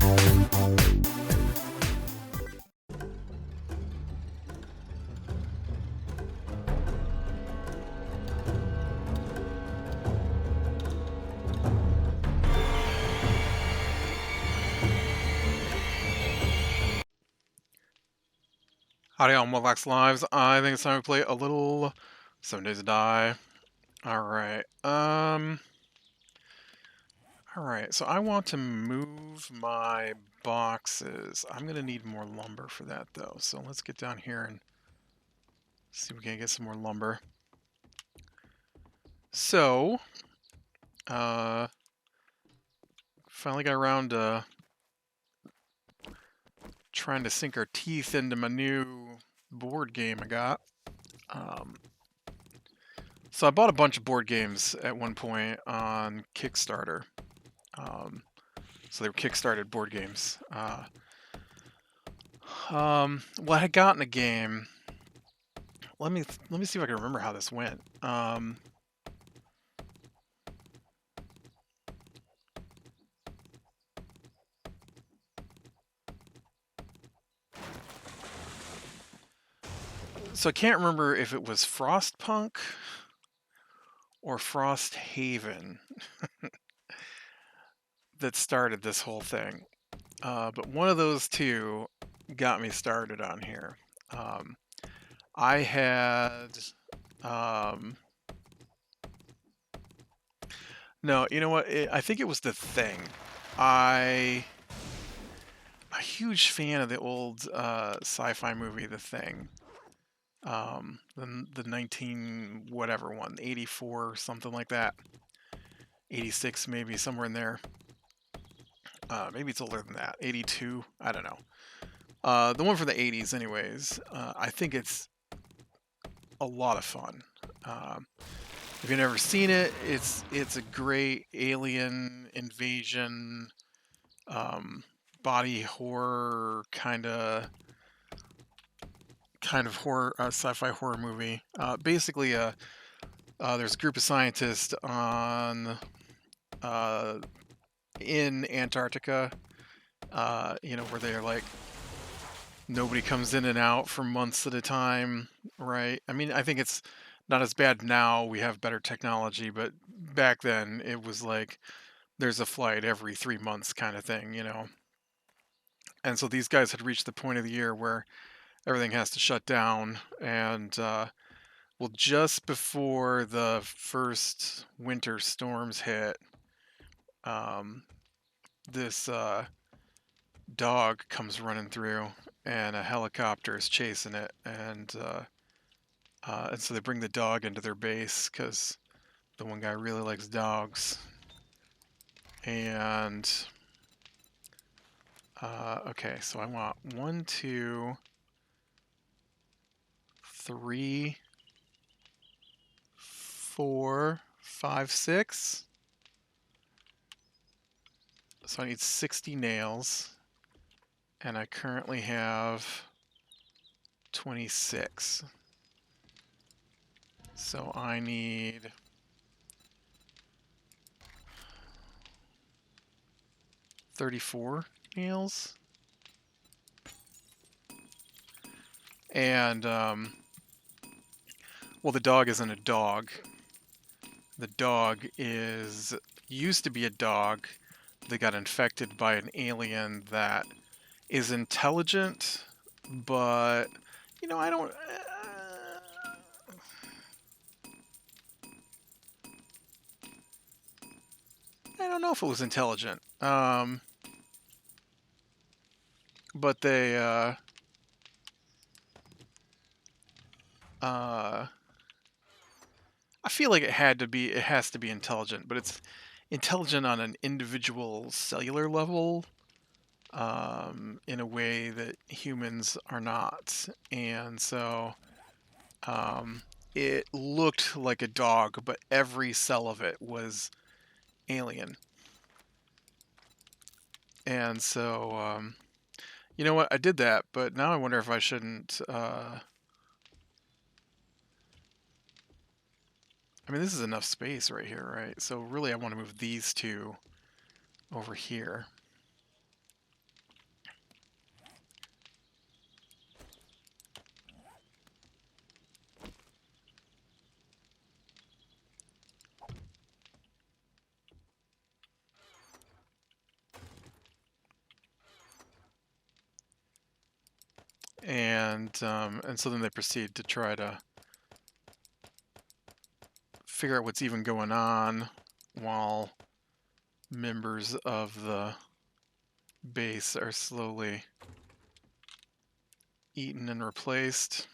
Howdy all Movox Lives. I think it's time to play a little 7 Days to Die. Alright. Alright, so I want to move my boxes. I'm gonna need more lumber for that though. So let's get down here and see if we can get some more lumber. So finally got around to trying to sink our teeth into my new board game I got. So I bought a bunch of board games at one point on Kickstarter. So they were Kickstarted board games. Well, I had gotten a game. Let me see if I can remember how this went. So I can't remember if it was Frostpunk or Frosthaven that started this whole thing. But one of those two got me started on here. I had... no, you know what? I think it was The Thing. I'm a huge fan of the old sci-fi movie, The Thing. The 19 whatever one, 84, something like that. 86 maybe, somewhere in there. Maybe it's older than that. 82, I don't know. The one from the 80s anyways. I think it's a lot of fun. If you've never seen it, it's a great alien invasion, body horror kind of horror, sci-fi horror movie. Basically, there's a group of scientists on in Antarctica. Where they're like nobody comes in and out for months at a time, right? I mean, I think it's not as bad now. We have better technology, but back then it was like there's a flight every 3 months kind of thing, And so these guys had reached the point of the year where everything has to shut down, and well, just before the first winter storms hit, this dog comes running through, and a helicopter is chasing it, and so they bring the dog into their base because the one guy really likes dogs. And okay, so I want 1, 2, 3, 4, 5, 6. So I need 60 nails, and I currently have 26. So I need 34 nails. And well, the dog isn't a dog. The dog used to be a dog that got infected by an alien that is intelligent, but I don't. I don't know if it was intelligent. But they I feel like it has to be intelligent, but it's intelligent on an individual cellular level, in a way that humans are not. And so it looked like a dog, but every cell of it was alien. And so, you know what? I did that, but now I wonder if I shouldn't. I mean, this is enough space right here, right? So really, I want to move these two over here. and so then they proceed to try to figure out what's even going on while members of the base are slowly eaten and replaced.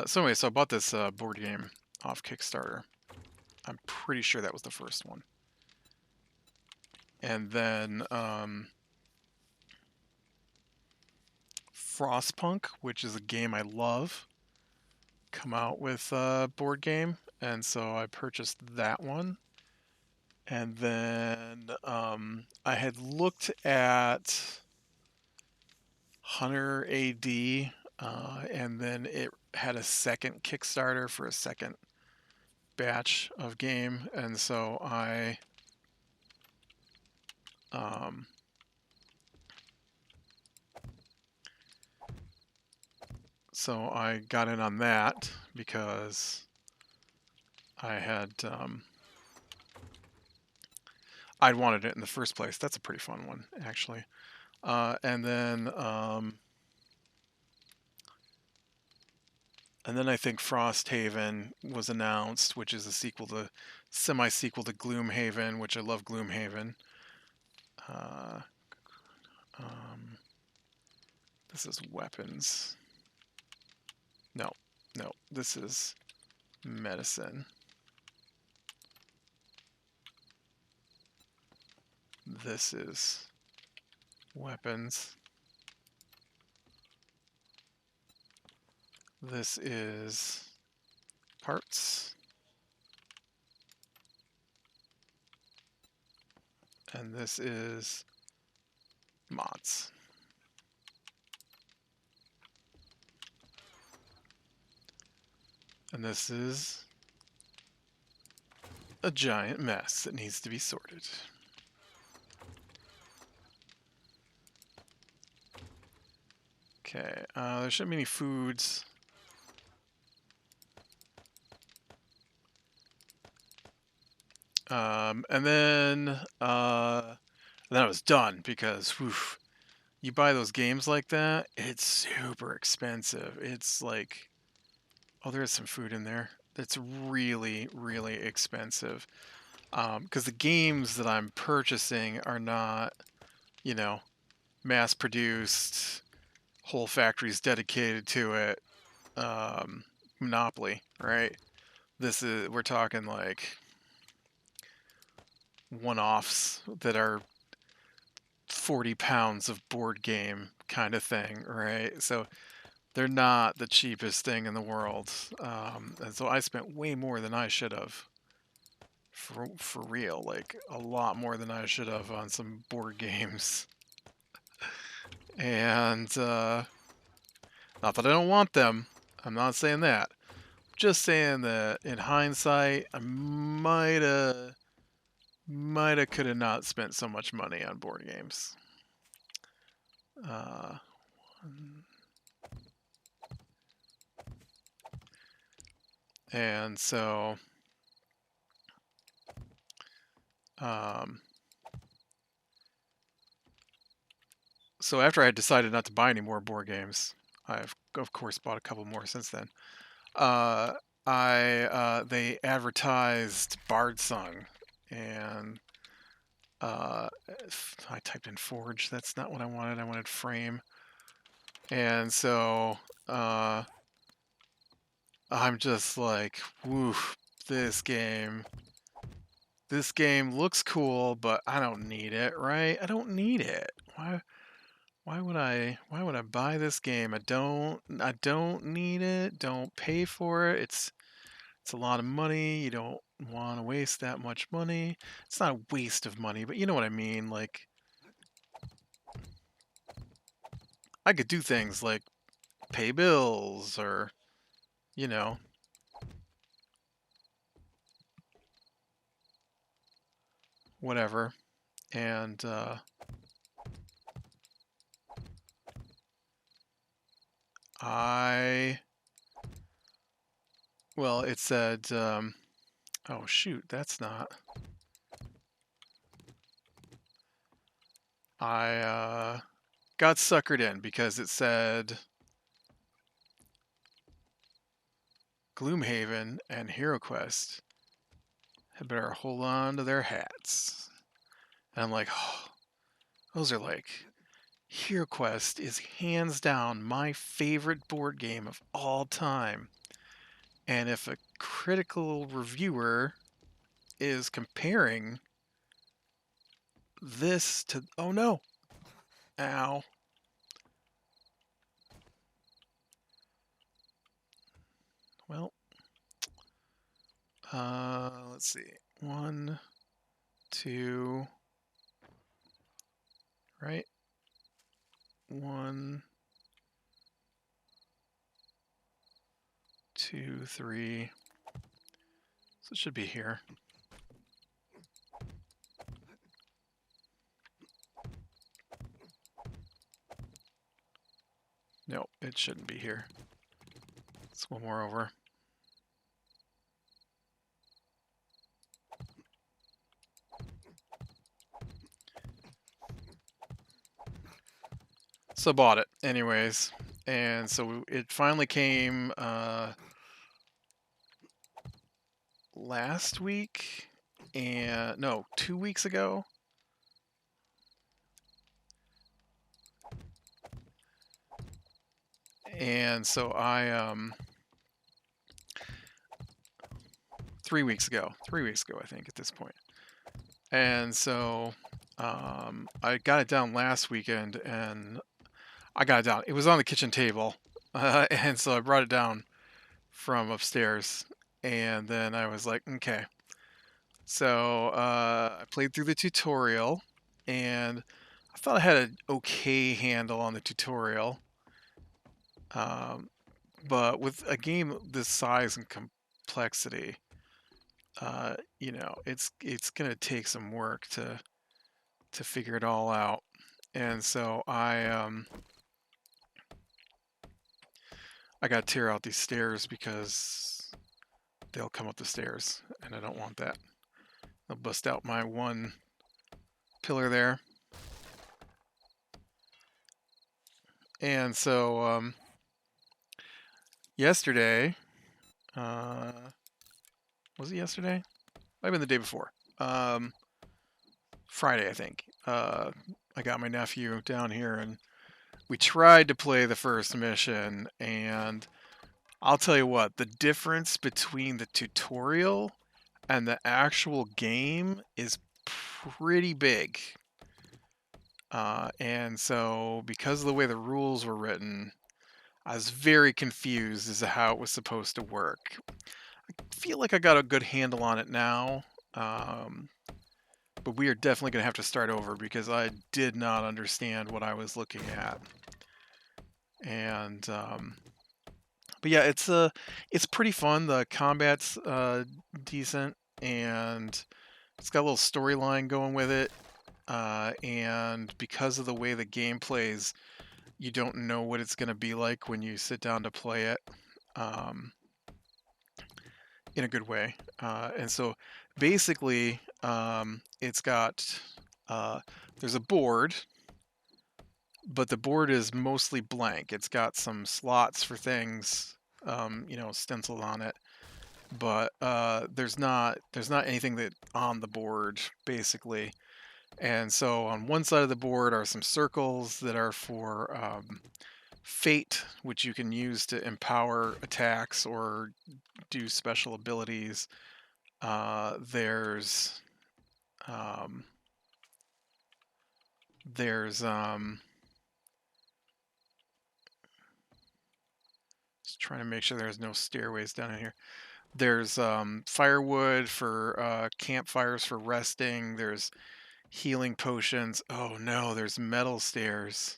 So anyway, so I bought this board game off Kickstarter. I'm pretty sure that was the first one. And then Frostpunk, which is a game I love, come out with a board game, and so I purchased that one. And then I had looked at Hunter AD, and then it had a second Kickstarter for a second batch of game, and so um, I got in on that because I had I'd wanted it in the first place. That's a pretty fun one, actually. And then I think Frosthaven was announced, which is a semi-sequel to Gloomhaven, which I love Gloomhaven. Uh, this is weapons. No, this is medicine. This is weapons. This is parts. And this is mods. And this is a giant mess that needs to be sorted. Okay, there shouldn't be any foods. And then I was done because you buy those games like that, it's super expensive. It's like, oh, there is some food in there. It's really, really expensive. Because the games that I'm purchasing are not, mass produced, whole factories dedicated to it, Monopoly, right? We're talking like one-offs that are 40 pounds of board game kind of thing, right? So they're not the cheapest thing in the world. And so I spent way more than I should have. For real, like a lot more than I should have on some board games. And not that I don't want them. I'm not saying that. Just saying that in hindsight, I could have not spent so much money on board games. Uh, and so, so after I had decided not to buy any more board games, I've of course bought a couple more since then. They advertised Bard Song, and I typed in Forge. That's not what I wanted. I wanted Frame, and so I'm just like, woof, this game. This game looks cool, but I don't need it, right? I don't need it. Why would I buy this game? I don't need it. Don't pay for it. It's a lot of money. You don't want to waste that much money. It's not a waste of money, but you know what I mean. Like, I could do things like pay bills or, you know, whatever. And Well, it said, oh shoot, that's not. I got suckered in because it said Gloomhaven and HeroQuest had better hold on to their hats. And I'm like, oh, those are like, HeroQuest is hands down my favorite board game of all time. And if a critical reviewer is comparing this to, oh no, ow. Well, let's see. 1, 2, right? 1, 2, 3. So it should be here. No, it shouldn't be here. It's one more over. So bought it anyways. And so it finally came last week, and no, 2 weeks ago. And so I 3 weeks ago, I think at this point. And so I got it down last weekend, and I got it down. It was on the kitchen table, and so I brought it down from upstairs, and then I was like, okay. So I played through the tutorial, and I thought I had an okay handle on the tutorial. But with a game this size and complexity, you know, it's gonna take some work to figure it all out. And so I got to tear out these stairs because they'll come up the stairs, and I don't want that. I'll bust out my one pillar there. And so yesterday, was it yesterday? Might have been the day before. Friday, I think. I got my nephew down here, and we tried to play the first mission, and I'll tell you what, the difference between the tutorial and the actual game is pretty big. And so, because of the way the rules were written, I was very confused as to how it was supposed to work. I feel like I got a good handle on it now, but we are definitely going to have to start over because I did not understand what I was looking at. And but yeah, it's pretty fun. The combat's decent, and it's got a little storyline going with it. And because of the way the game plays, you don't know what it's going to be like when you sit down to play it in a good way. And so basically, it's got there's a board, but the board is mostly blank. It's got some slots for things, you know, stenciled on it, but there's not anything that on the board basically. And so on one side of the board are some circles that are for fate, which you can use to empower attacks or do special abilities. There's um, there's just trying to make sure there's no stairways down in here. There's firewood for campfires for resting. There's healing potions. Oh no, there's metal stairs.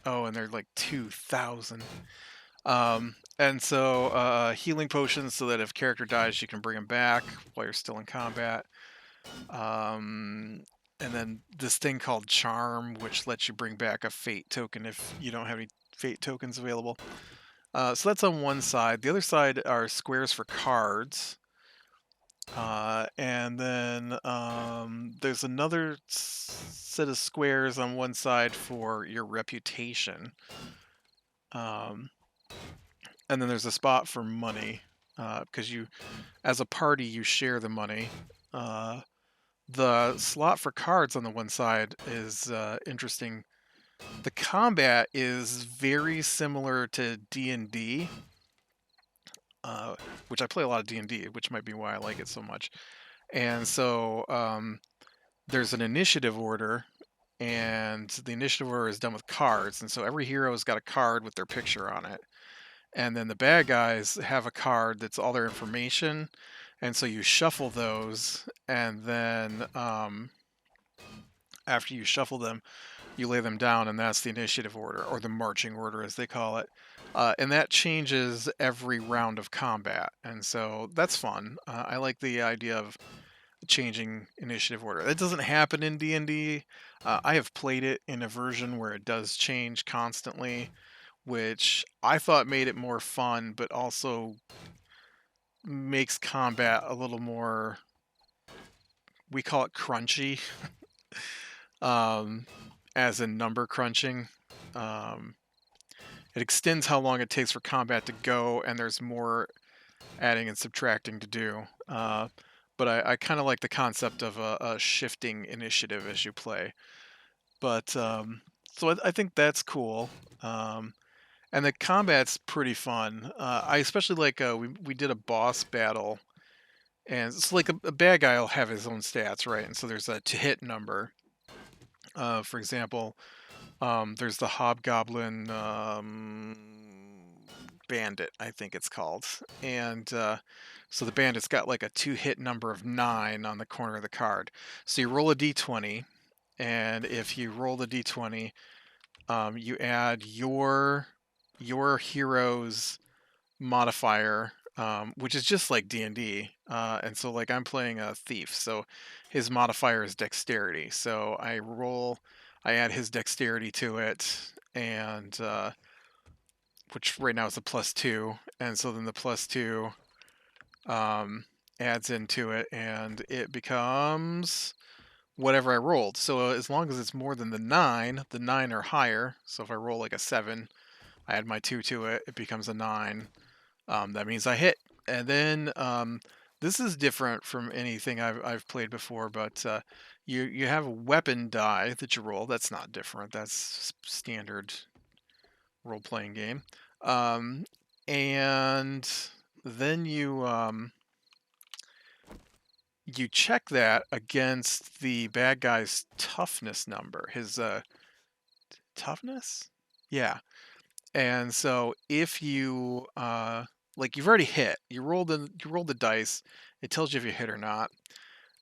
Oh, and they're like 2,000. And so healing potions so that if character dies, you can bring him back while you're still in combat. Um, and then this thing called Charm, which lets you bring back a fate token if you don't have any fate tokens available. So that's on one side. The other side are squares for cards. And then there's another set of squares on one side for your reputation. Um, and then there's a spot for money, because you, as a party, you share the money. Uh, the slot for cards on the one side is interesting. The combat is very similar to D&D, which I play a lot of D&D, which might be why I like it so much. And so there's an initiative order, and the initiative order is done with cards. And so every hero's got a card with their picture on it. And then the bad guys have a card that's all their information. And so you shuffle those, and then after you shuffle them, you lay them down, and that's the initiative order, or the marching order as they call it. And that changes every round of combat. And so that's fun. I like the idea of changing initiative order. That doesn't happen in D&D. I have played it in a version where it does change constantly, which I thought made it more fun, but also makes combat a little more, we call it crunchy, um, as in number crunching. Um, it extends how long it takes for combat to go, and there's more adding and subtracting to do. But I kind of like the concept of a shifting initiative as you play. But so I think that's cool. Um, and the combat's pretty fun. I especially like we did a boss battle, and it's like a bad guy will have his own stats, right? And so there's a to hit number. For example, there's the Hobgoblin Bandit, I think it's called, and so the bandit's got like a to hit number of 9 on the corner of the card. So you roll a d20, and if you roll the d20, you add your hero's modifier, which is just like D&D. And so like I'm playing a thief, so his modifier is dexterity. So I add his dexterity to it, and which right now is a +2, and so then the +2 um, adds into it, and it becomes whatever I rolled. So as long as it's more than the 9 or higher. So if I roll like a 7, I add my 2 to it, it becomes a 9. That means I hit. And then this is different from anything I've played before, but you have a weapon die that you roll. That's not different. That's standard role playing game. Um, and then you check that against the bad guy's toughness number. His toughness, yeah. And so if you like you've already hit, you roll the dice. It tells you if you hit or not,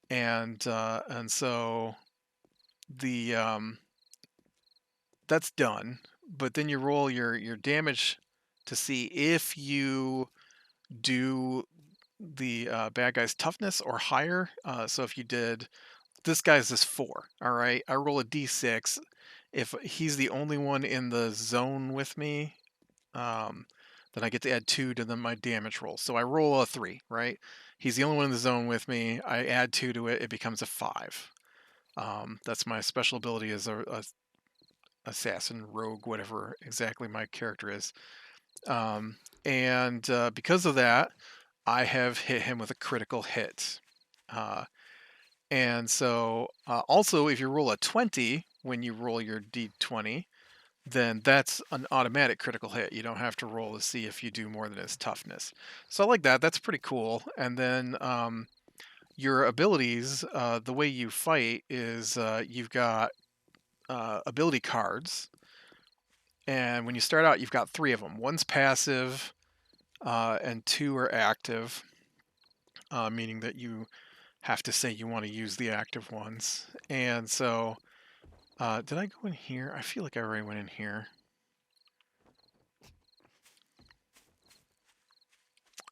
and so the that's done. But then you roll your damage to see if you do the bad guy's toughness or higher. So if you did, this guy's is 4. All right, I roll a d6. If he's the only one in the zone with me, um, then I get to add 2 to my damage roll. So I roll a 3, right? He's the only one in the zone with me. I add 2 to it. It becomes a 5. That's my special ability as a assassin, rogue, whatever exactly my character is. And because of that, I have hit him with a critical hit. Uh, and so also, if you roll a 20 when you roll your d20, then that's an automatic critical hit. You don't have to roll to see if you do more than his toughness. So I like that. That's pretty cool. And then your abilities, the way you fight is you've got ability cards. And when you start out, you've got 3 of them. One's passive, and 2 are active, meaning that you have to say you want to use the active ones. And so, did I go in here? I feel like I already went in here.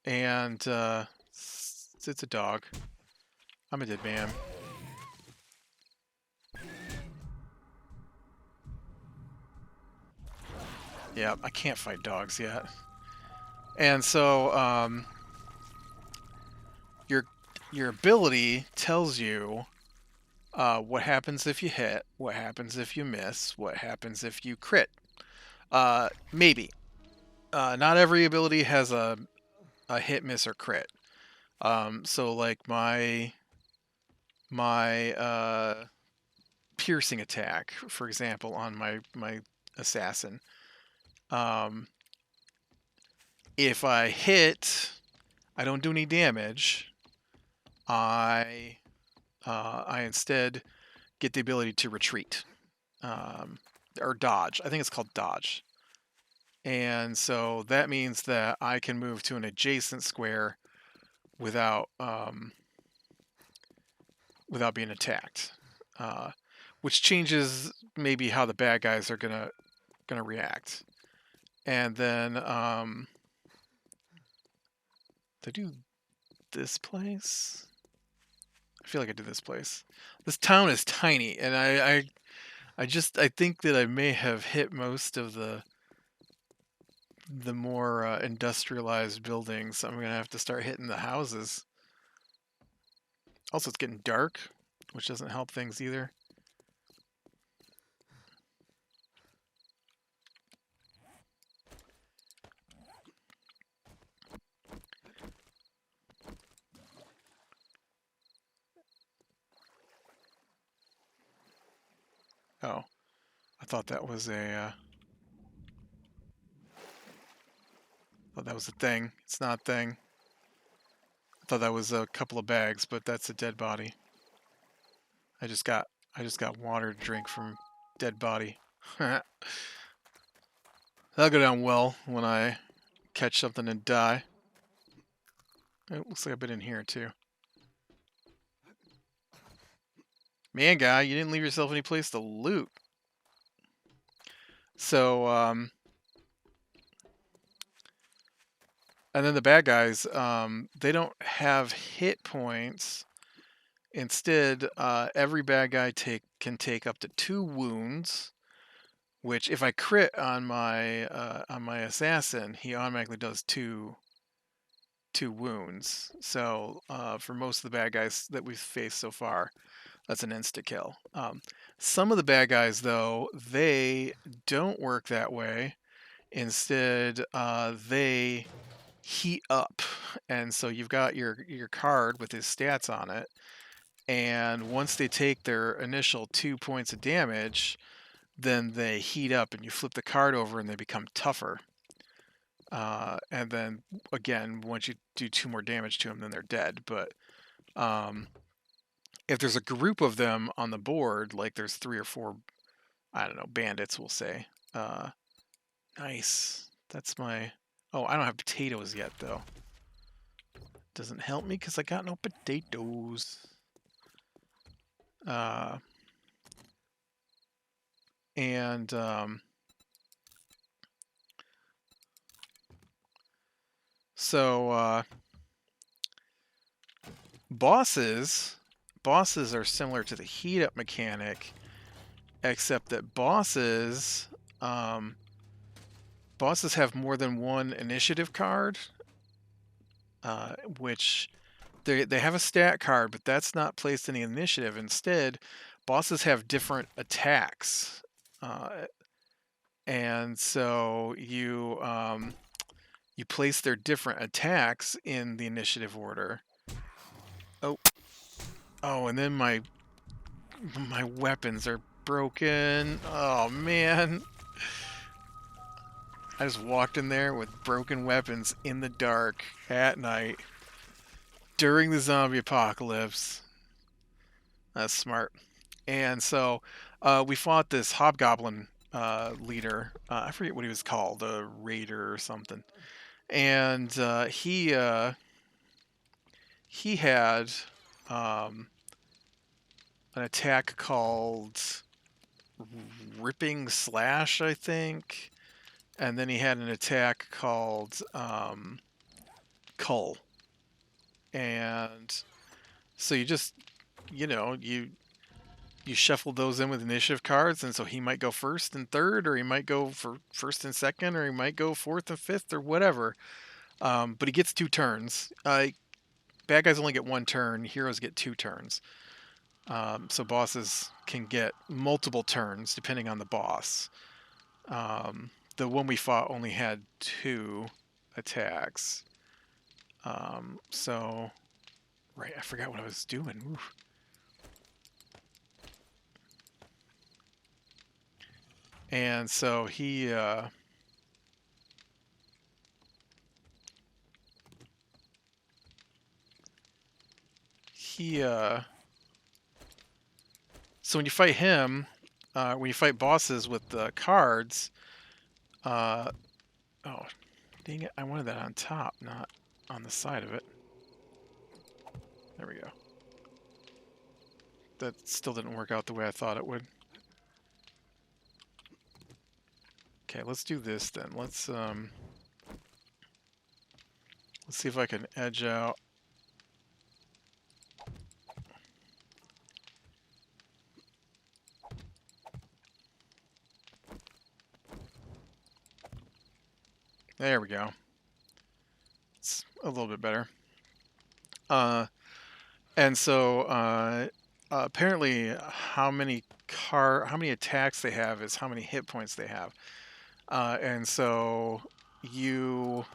And it's a dog. I'm a dead man. Yeah, I can't fight dogs yet. And so your your ability tells you what happens if you hit, what happens if you miss, what happens if you crit. Maybe. Not every ability has a hit, miss, or crit. So like my piercing attack, for example, on my assassin. Um, if I hit, I don't do any damage. I I instead get the ability to retreat um, or dodge. I think it's called dodge. And so that means that I can move to an adjacent square without without being attacked, uh, which changes maybe how the bad guys are gonna react. And then did I do this place? I feel like I did this place. This town is tiny, and I think that I may have hit most of the more industrialized buildings. I'm gonna have to start hitting the houses. Also, it's getting dark, which doesn't help things either. Oh, I thought that was thought that was a thing. It's not a thing. I thought that was a couple of bags, but that's a dead body. I just got I just got water to drink from dead body. That'll go down well when I catch something and die. It looks like I've been in here too. Man, guy, you didn't leave yourself any place to loot. So, and then the bad guys, they don't have hit points. Instead, every bad guy can take up to 2 wounds. Which, if I crit on my assassin, he automatically does two wounds. So, for most of the bad guys that we've faced so far, that's an insta kill. Some of the bad guys, though, they don't work that way. Instead, they heat up, and so you've got your card with his stats on it. And once they take their initial 2 points of damage, then they heat up, and you flip the card over, and they become tougher. And then again, once you do 2 more damage to them, then they're dead. But if there's a group of them on the board, like there's 3 or 4, I don't know, bandits, we'll say. Nice. That's my. Oh, I don't have potatoes yet, though. Doesn't help me because I got no potatoes. Uh, and so bosses are similar to the heat up mechanic, except that bosses have more than one initiative card, which they have a stat card, but that's not placed in the initiative. Instead, bosses have different attacks, and so you place their different attacks in the initiative order. Oh, oh, and then my weapons are broken. Oh man. I just walked in there with broken weapons in the dark at night during the zombie apocalypse. That's smart. And so we fought this hobgoblin leader. I forget what he was called, a raider or something. And he had um, an attack called Ripping Slash, I think. And then he had an attack called Cull. And so you just, you you shuffle those in with initiative cards, and so he might go first and third, or he might go for first and second, or he might go fourth and fifth, or whatever. But he gets 2 turns. Bad guys only get 1 turn. Heroes get 2 turns. So bosses can get multiple turns depending on the boss. The one we fought only had 2 attacks. So, right, I forgot what I was doing. Oof. And so so when you fight him, when you fight bosses with the cards, oh, dang it, I wanted that on top, not on the side of it. There we go. That still didn't work out the way I thought it would. Okay, let's do this then. Let's see if I can edge out. There we go. It's a little bit better. And so apparently how many attacks they have is how many hit points they have. And so you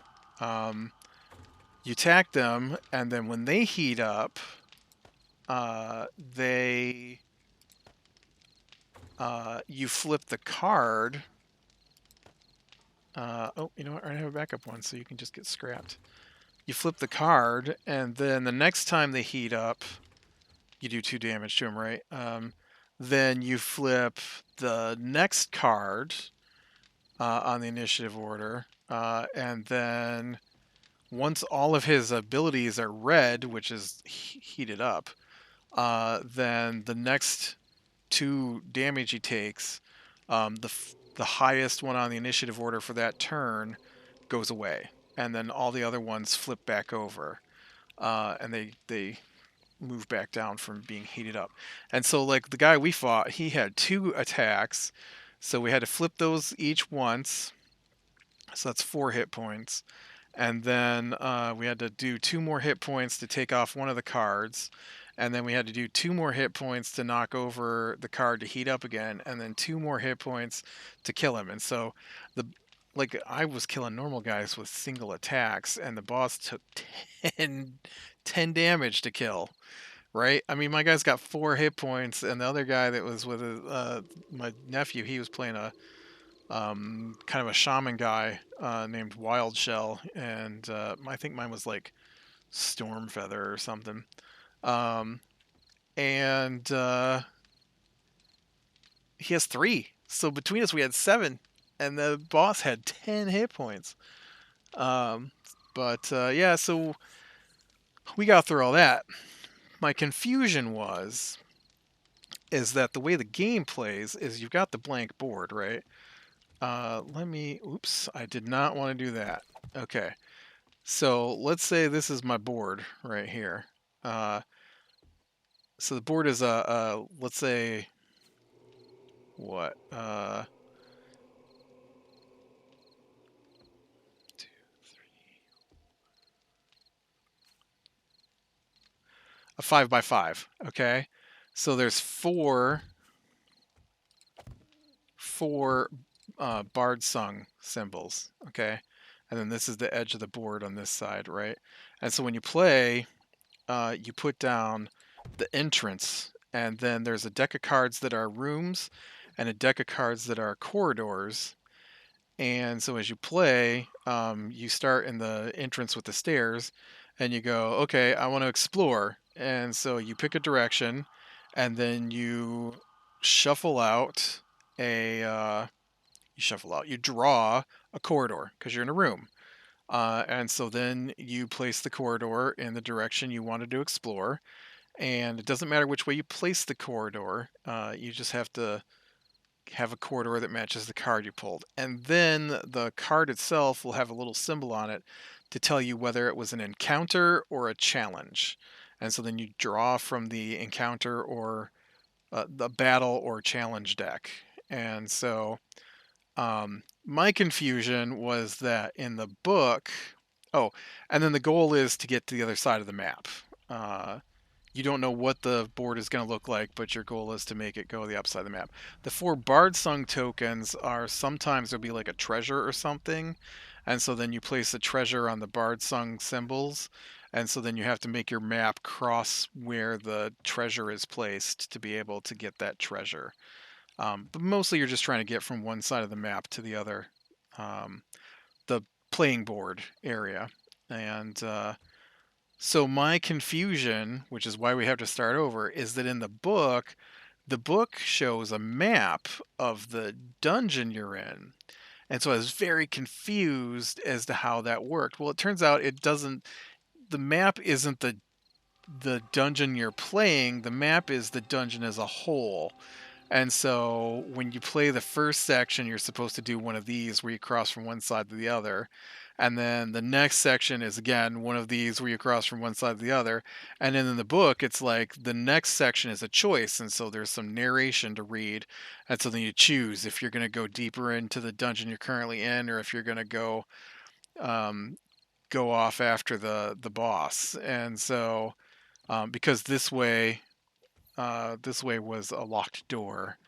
you attack them, and then when they heat up, you flip the card. Oh, you know what? I have a backup one, so you can just get scrapped. You flip the card, and then the next time they heat up, you do 2 damage to them, right? Then you flip the next card on the initiative order, and then once all of his abilities are red, which is heated up, then the next 2 damage he takes, the highest one on the initiative order for that turn goes away, and then all the other ones flip back over, and they move back down from being heated up. And so, like, the guy we fought, he had 2 attacks, so we had to flip those each once, so that's 4 hit points. And then we had to do 2 more hit points to take off one of the cards, and then we had to do 2 more hit points to knock over the card to heat up again, and then 2 more hit points to kill him. And so I was killing normal guys with single attacks, and the boss took 10 damage to kill. Right? I mean, my guy's got 4 hit points, and the other guy that was with my nephew, he was playing a kind of a shaman guy named Wild Shell, and I think mine was like Storm Feather or something. And he has 3, so between us we had 7, and the boss had 10 hit points. But yeah, so we got through all that. My confusion is that the way the game plays is you've got the blank board, right? Oops, I did not want to do that. Okay, so let's say this is my board right here. So the board is let's say, what? 2, 3, a 5x5. Okay, so there's four Bard Sung symbols. Okay, and then this is the edge of the board on this side, right? And so when you play, you put down the entrance, and then there's a deck of cards that are rooms and a deck of cards that are corridors. And so as you play, you start in the entrance with the stairs, and you go, okay, I want to explore. And so you pick a direction, and then you shuffle out you draw a corridor because you're in a room. And so then you place the corridor in the direction you wanted to explore. And it doesn't matter which way you place the corridor, you just have to have a corridor that matches the card you pulled. And then the card itself will have a little symbol on it to tell you whether it was an encounter or a challenge. And so then you draw from the encounter or the battle or challenge deck. And so my confusion was that in the book, oh, and then the goal is to get to the other side of the map. Uh, you don't know what the board is going to look like, but your goal is to make it go the upside of the map. The 4 Bard Sung tokens are sometimes there'll be like a treasure or something, and so then you place the treasure on the Bard Sung symbols, and so then you have to make your map cross where the treasure is placed to be able to get that treasure. But mostly you're just trying to get from one side of the map to the other, um, the playing board area. And so my confusion, which is why we have to start over, is that in the book shows a map of the dungeon you're in. And so I was very confused as to how that worked. Well, it turns out it doesn't, the map isn't the dungeon you're playing, the map is the dungeon as a whole. And so when you play the first section, you're supposed to do one of these where you cross from one side to the other. And then the next section is again one of these where you cross from one side to the other. And then in the book, it's like the next section is a choice. And so there's some narration to read. And so then you choose if you're going to go deeper into the dungeon you're currently in or if you're going to um, go off after the boss. And so because this way was a locked door.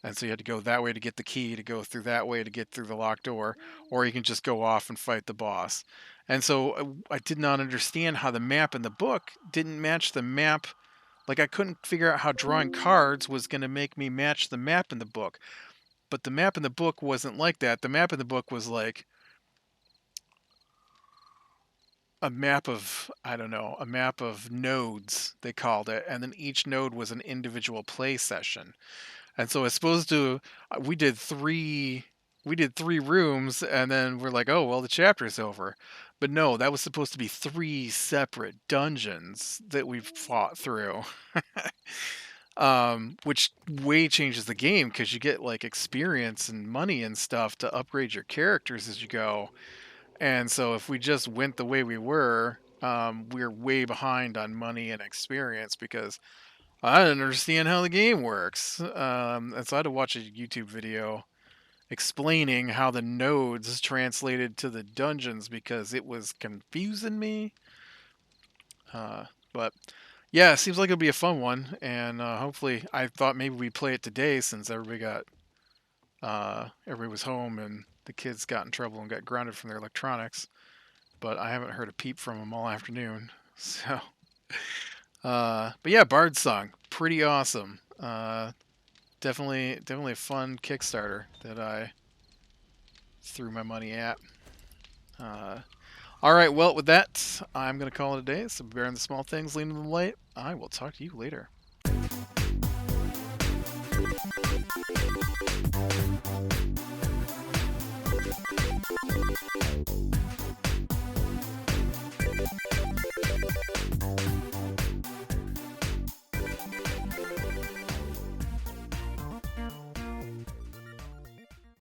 And so you had to go that way to get the key, to go through that way to get through the locked door, or you can just go off and fight the boss. And so I did not understand how the map in the book didn't match the map. Like I couldn't figure out how drawing cards was going to make me match the map in the book. But the map in the book wasn't like that. The map in the book was like a map of, I don't know, a map of nodes, they called it. And then each node was an individual play session. And so it's supposed to we did three rooms and then we're like, "Oh, well the chapter's over." But no, that was supposed to be 3 separate dungeons that we fought through. Which way changes the game because you get like experience and money and stuff to upgrade your characters as you go. And so if we just went the way we're way behind on money and experience because I didn't understand how the game works. And so I had to watch a YouTube video explaining how the nodes translated to the dungeons because it was confusing me. But yeah, it seems like it'll be a fun one. And hopefully, I thought maybe we'd play it today since everybody was home and the kids got in trouble and got grounded from their electronics. But I haven't heard a peep from them all afternoon. So. But yeah, Bard's Song, pretty awesome. Definitely a fun Kickstarter that I threw my money at. Uh, all right, well, with that, I'm gonna call it a day. So, bearing the small things, leaning the light. I will talk to you later.